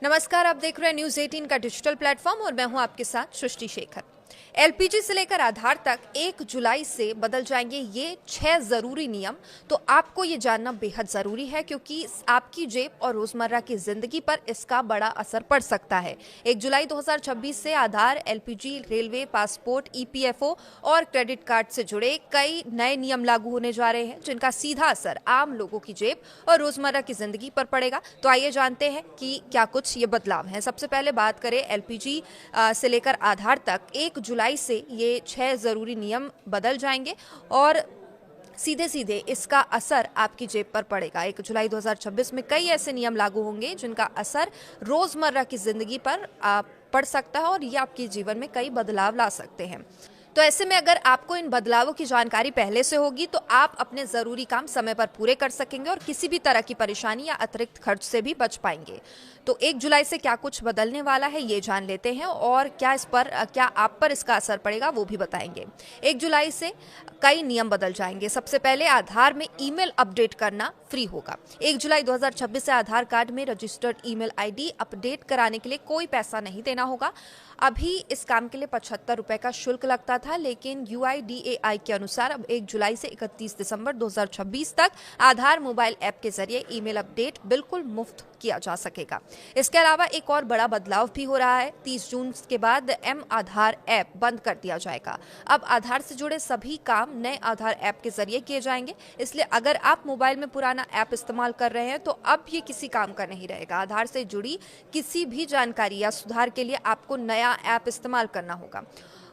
नमस्कार, आप देख रहे हैं न्यूज 18 का डिजिटल प्लेटफॉर्म और मैं हूं आपके साथ सृष्टि शेखर। एलपीजी से लेकर आधार तक 1 जुलाई से बदल जाएंगे ये 6 जरूरी नियम। तो आपको ये जानना बेहद जरूरी है क्योंकि आपकी जेब और रोजमर्रा की जिंदगी पर इसका बड़ा असर पड़ सकता है। 1 जुलाई 2026 से आधार, एलपीजी, रेलवे, पासपोर्ट, ईपीएफओ और क्रेडिट कार्ड से जुड़े कई नए नियम लागू होने जा रहे हैं, जिनका सीधा असर आम लोगों की जेब और रोजमर्रा की जिंदगी पर पड़ेगा। तो आइए जानते हैं कि क्या कुछ ये बदलाव हैं। सबसे पहले बात करें एलपीजी से लेकर आधार तक 1 जुलाई से ये 6 जरूरी नियम बदल जाएंगे और सीधे सीधे इसका असर आपकी जेब पर पड़ेगा। 1 जुलाई 2026 में कई ऐसे नियम लागू होंगे जिनका असर रोजमर्रा की जिंदगी पर पड़ सकता है और ये आपके जीवन में कई बदलाव ला सकते हैं। तो ऐसे में अगर आपको इन बदलावों की जानकारी पहले से होगी तो आप अपने जरूरी काम समय पर पूरे कर सकेंगे और किसी भी तरह की परेशानी या अतिरिक्त खर्च से भी बच पाएंगे। तो 1 जुलाई से क्या कुछ बदलने वाला है ये जान लेते हैं और क्या आप पर इसका असर पड़ेगा वो भी बताएंगे। 1 जुलाई से कई नियम बदल जाएंगे। सबसे पहले आधार में ईमेल अपडेट करना फ्री होगा। 1 जुलाई 2026 से आधार कार्ड में रजिस्टर्ड ईमेल आईडी अपडेट कराने के लिए कोई पैसा नहीं देना होगा। अभी इस काम के लिए 75 रुपए का शुल्क लगता था, लेकिन यूआईडीएआई के अनुसार अब 1 जुलाई से 31 दिसंबर 2026 तक आधार मोबाइल ऐप के जरिए ईमेल अपडेट बिल्कुल मुफ्त किया जा सकेगा। इसके अलावा एक और बड़ा बदलाव भी हो रहा है। 30 जून के बाद एम आधार ऐप बंद कर दिया जाएगा। अब आधार से जुड़े सभी काम नए आधार ऐप के जरिए किए जाएंगे। इसलिए अगर आप मोबाइल में पुराना ऐप इस्तेमाल कर रहे हैं तो अब ये किसी काम का नहीं रहेगा। आधार से जुड़ी किसी भी जानकारी या सुधार के लिए आपको नया ऐप इस्तेमाल करना होगा।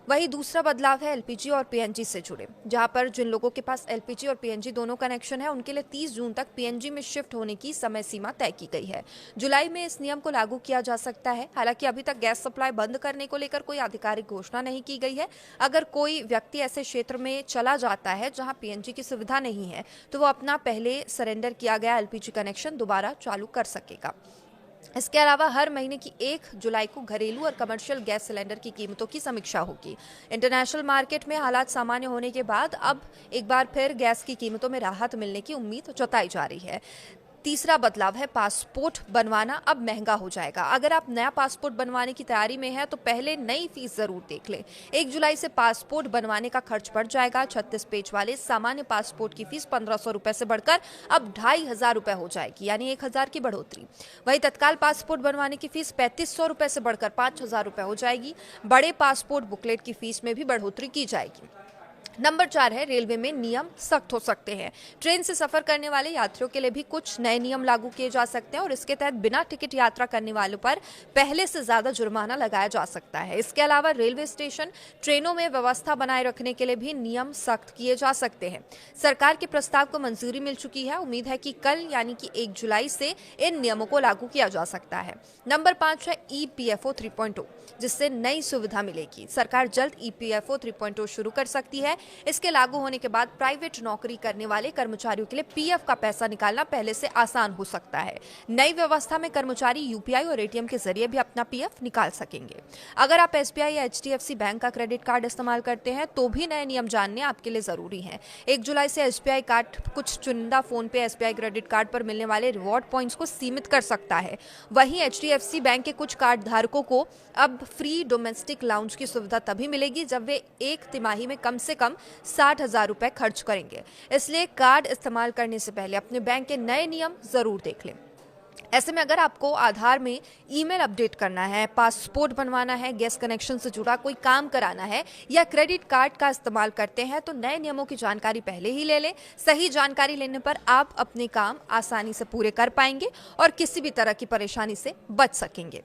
वही दूसरा बदलाव है एलपीजी और पीएनजी से जुड़े, जहां पर जिन लोगों के पास एलपीजी और पीएनजी दोनों कनेक्शन है उनके लिए 30 जून तक पीएनजी में शिफ्ट होने की समय सीमा तय की गई है। जुलाई में इस नियम को लागू किया जा सकता है। हालांकि अभी तक गैस सप्लाई बंद करने को लेकर कोई आधिकारिक घोषणा नहीं की गई है। अगर कोई व्यक्ति ऐसे क्षेत्र में चला जाता है जहां पीएनजी की सुविधा नहीं है तो वो अपना पहले सरेंडर किया गया एलपीजी कनेक्शन दोबारा चालू कर सकेगा। इसके अलावा हर महीने की 1 जुलाई को घरेलू और कमर्शियल गैस सिलेंडर की कीमतों की समीक्षा होगी। इंटरनेशनल मार्केट में हालात सामान्य होने के बाद अब एक बार फिर गैस की कीमतों में राहत मिलने की उम्मीद जताई जा रही है। तीसरा बदलाव है पासपोर्ट बनवाना अब महंगा हो जाएगा। अगर आप नया पासपोर्ट बनवाने की तैयारी में हैं तो पहले नई फीस जरूर देख लें। 1 जुलाई से पासपोर्ट बनवाने का खर्च बढ़ जाएगा। 36 पेज वाले सामान्य पासपोर्ट की फीस 1500 रुपए से बढ़कर अब 2500 रुपए हो जाएगी, यानी 1000 की बढ़ोतरी। वही तत्काल पासपोर्ट बनवाने की फीस 3500 रुपए से बढ़कर 5000 रुपए हो जाएगी। बड़े पासपोर्ट बुकलेट की फीस में भी बढ़ोतरी की जाएगी। नंबर 4 है रेलवे में नियम सख्त हो सकते हैं। ट्रेन से सफर करने वाले यात्रियों के लिए भी कुछ नए नियम लागू किए जा सकते हैं और इसके तहत बिना टिकट यात्रा करने वालों पर पहले से ज्यादा जुर्माना लगाया जा सकता है। इसके अलावा रेलवे स्टेशन, ट्रेनों में व्यवस्था बनाए रखने के लिए भी नियम सख्त किए जा सकते हैं। सरकार के प्रस्ताव को मंजूरी मिल चुकी है। उम्मीद है कि कल यानी कि 1 जुलाई से इन नियमों को लागू किया जा सकता है। नंबर 5 है ईपीएफओ 3.0, जिससे नई सुविधा मिलेगी। सरकार जल्द ईपीएफओ 3.0 शुरू कर सकती है। इसके लागू होने के बाद प्राइवेट नौकरी करने वाले कर्मचारियों के लिए पीएफ का पैसा निकालना पहले से आसान हो सकता है। नई व्यवस्था में कर्मचारी यूपीआई और एटीएम के जरिए भी अपना पीएफ निकाल सकेंगे। अगर आप एसबीआई या एचडीएफसी बैंक का क्रेडिट कार्ड इस्तेमाल करते हैं तो भी नए नियम जानने आपके लिए जरूरी है। 1 जुलाई से एसबीआई कार्ड कुछ चुनिंदा फोन पे एसबीआई क्रेडिट कार्ड पर मिलने वाले रिवॉर्ड पॉइंट्स को सीमित कर सकता है। वहीं एचडीएफसी बैंक के कुछ कार्ड धारकों को अब फ्री डोमेस्टिक लाउंज की सुविधा तभी मिलेगी जब वे एक तिमाही में कम से कम 60,000 रुपए खर्च करेंगे। इसलिए कार्ड इस्तेमाल करने से पहले अपने बैंक के नए नियम जरूर देख लें। ऐसे में अगर आपको आधार में ईमेल अपडेट करना है, पासपोर्ट बनवाना है, गैस कनेक्शन से जुड़ा कोई काम कराना है या क्रेडिट कार्ड का इस्तेमाल करते हैं तो नए नियमों की जानकारी पहले ही ले लें। सही जानकारी लेने पर आप अपने काम आसानी से पूरे कर पाएंगे और किसी भी तरह की परेशानी से बच सकेंगे।